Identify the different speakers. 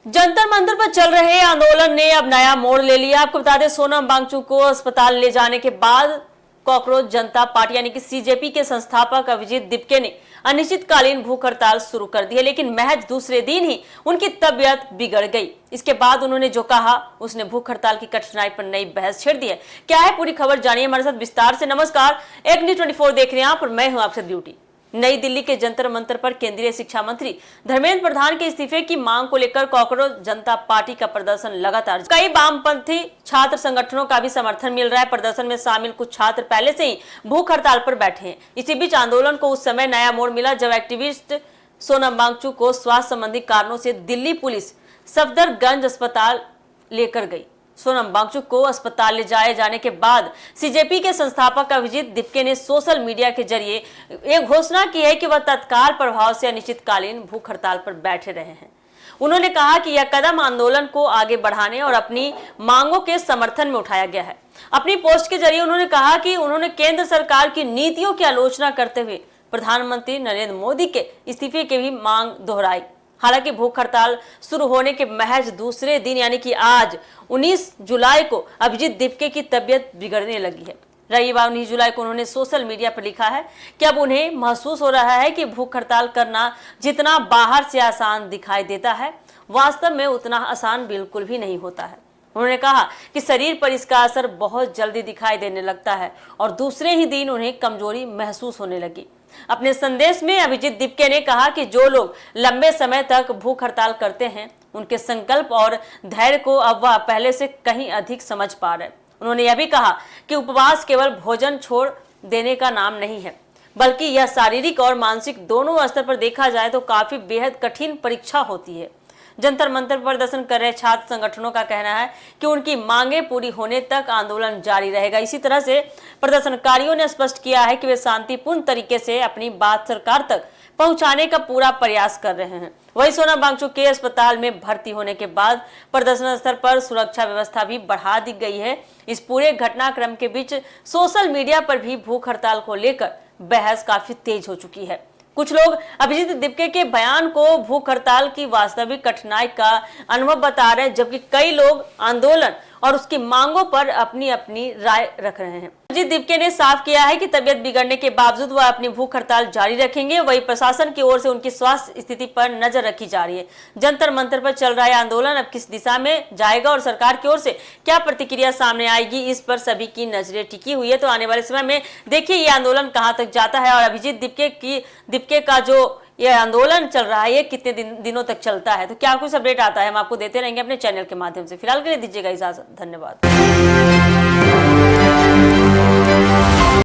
Speaker 1: जंतर मंतर पर चल रहे आंदोलन ने अब नया मोड़ ले लिया। आपको बता दें, सोनम वांगचुक को अस्पताल ले जाने के बाद कॉकरोच जनता पार्टी यानी कि सीजेपी के संस्थापक अभिजीत दिपके ने अनिश्चितकालीन भूख हड़ताल शुरू कर दी है, लेकिन महज दूसरे दिन ही उनकी तबीयत बिगड़ गई। इसके बाद उन्होंने जो कहा उसने भूख हड़ताल की कठिनाई पर नई बहस छेड़ दी है। क्या है पूरी खबर, जानिए हमारे साथ विस्तार से। नमस्कार, एक न्यूज़ 24 देख रहे हैं आप और मैं हूं आपसे ड्यूटी। नई दिल्ली के जंतर मंतर पर केंद्रीय शिक्षा मंत्री धर्मेंद्र प्रधान के इस्तीफे की मांग को लेकर कॉकरोच जनता पार्टी का प्रदर्शन लगातार। कई वामपंथी छात्र संगठनों का भी समर्थन मिल रहा है। प्रदर्शन में शामिल कुछ छात्र पहले से ही भूख हड़ताल पर बैठे हैं। इसी बीच आंदोलन को उस समय नया मोड़ मिला जब एक्टिविस्ट सोनम वांगचुक को स्वास्थ्य संबंधी कारणों से दिल्ली पुलिस सफदरगंज अस्पताल लेकर गई। सोनम वांगचुक को अस्पताल ले जाए जाने के बाद सीजेपी के संस्थापक अभिजीत दिपके ने सोशल मीडिया के जरिए एक घोषणा की है कि वह तत्काल प्रभाव से अनिश्चितकालीन भूख हड़ताल पर बैठे रहे हैं। उन्होंने कहा कि यह कदम आंदोलन को आगे बढ़ाने और अपनी मांगों के समर्थन में उठाया गया है। अपनी पोस्ट के जरिए उन्होंने कहा कि उन्होंने केंद्र सरकार की नीतियों की आलोचना करते हुए प्रधानमंत्री नरेंद्र मोदी के इस्तीफे की भी मांग दोहराई। हालांकि भूख हड़ताल शुरू होने के महज दूसरे दिन यानी कि आज 19 जुलाई को अभिजीत दिपके की तबीयत बिगड़ने लगी है। रविवार 19 जुलाई को उन्होंने सोशल मीडिया पर लिखा है कि अब उन्हें महसूस हो रहा है कि भूख हड़ताल करना जितना बाहर से आसान दिखाई देता है, वास्तव में उतना आसान बिल्कुल भी नहीं होता है। उन्होंने कहा कि शरीर पर इसका असर बहुत जल्दी दिखाई देने लगता है और दूसरे ही दिन उन्हें कमजोरी महसूस होने लगी। अपने संदेश में अभिजीत दिपके ने कहा कि जो लोग लंबे समय तक भूख हड़ताल करते हैं, उनके संकल्प और धैर्य को अब वह पहले से कहीं अधिक समझ पा रहे हैं। उन्होंने यह भी कहा कि उपवास केवल भोजन छोड़ देने का नाम नहीं है, बल्कि यह शारीरिक और मानसिक दोनों स्तर पर देखा जाए तो काफी बेहद कठिन परीक्षा होती है। जंतर मंतर पर प्रदर्शन कर रहे छात्र संगठनों का कहना है कि उनकी मांगे पूरी होने तक आंदोलन जारी रहेगा। इसी तरह से प्रदर्शनकारियों ने स्पष्ट किया है कि वे शांतिपूर्ण तरीके से अपनी बात सरकार तक पहुंचाने का पूरा प्रयास कर रहे हैं। वहीं सोनम वांगचुक के अस्पताल में भर्ती होने के बाद प्रदर्शन स्थल पर सुरक्षा व्यवस्था भी बढ़ा दी गई है। इस पूरे घटनाक्रम के बीच सोशल मीडिया पर भी भूख हड़ताल को लेकर बहस काफी तेज हो चुकी है। कुछ लोग अभिजीत दिपके के बयान को भूख हड़ताल की वास्तविक कठिनाई का अनुभव बता रहे हैं, जबकि कई लोग आंदोलन और उसकी मांगों पर अपनी अपनी राय रख रहे हैं। अभिजीत दिपके ने साफ किया है कि तबीयत बिगड़ने के बावजूद वह अपनी भूख हड़ताल जारी रखेंगे। वही प्रशासन की ओर से उनकी स्वास्थ्य स्थिति पर नजर रखी जा रही है। जंतर मंतर पर चल रहा है आंदोलन अब किस दिशा में जाएगा और सरकार की ओर से क्या प्रतिक्रिया सामने आएगी, इस पर सभी की नजरें टिकी हुई है। तो आने वाले समय में देखिए ये आंदोलन कहां तक जाता है और अभिजीत दिपके का जो यह आंदोलन चल रहा है ये कितने दिनों तक चलता है। तो क्या कुछ अपडेट आता है हम आपको देते रहेंगे अपने चैनल के माध्यम से। फिलहाल के लिए दीजिएगा इजाजत, धन्यवाद।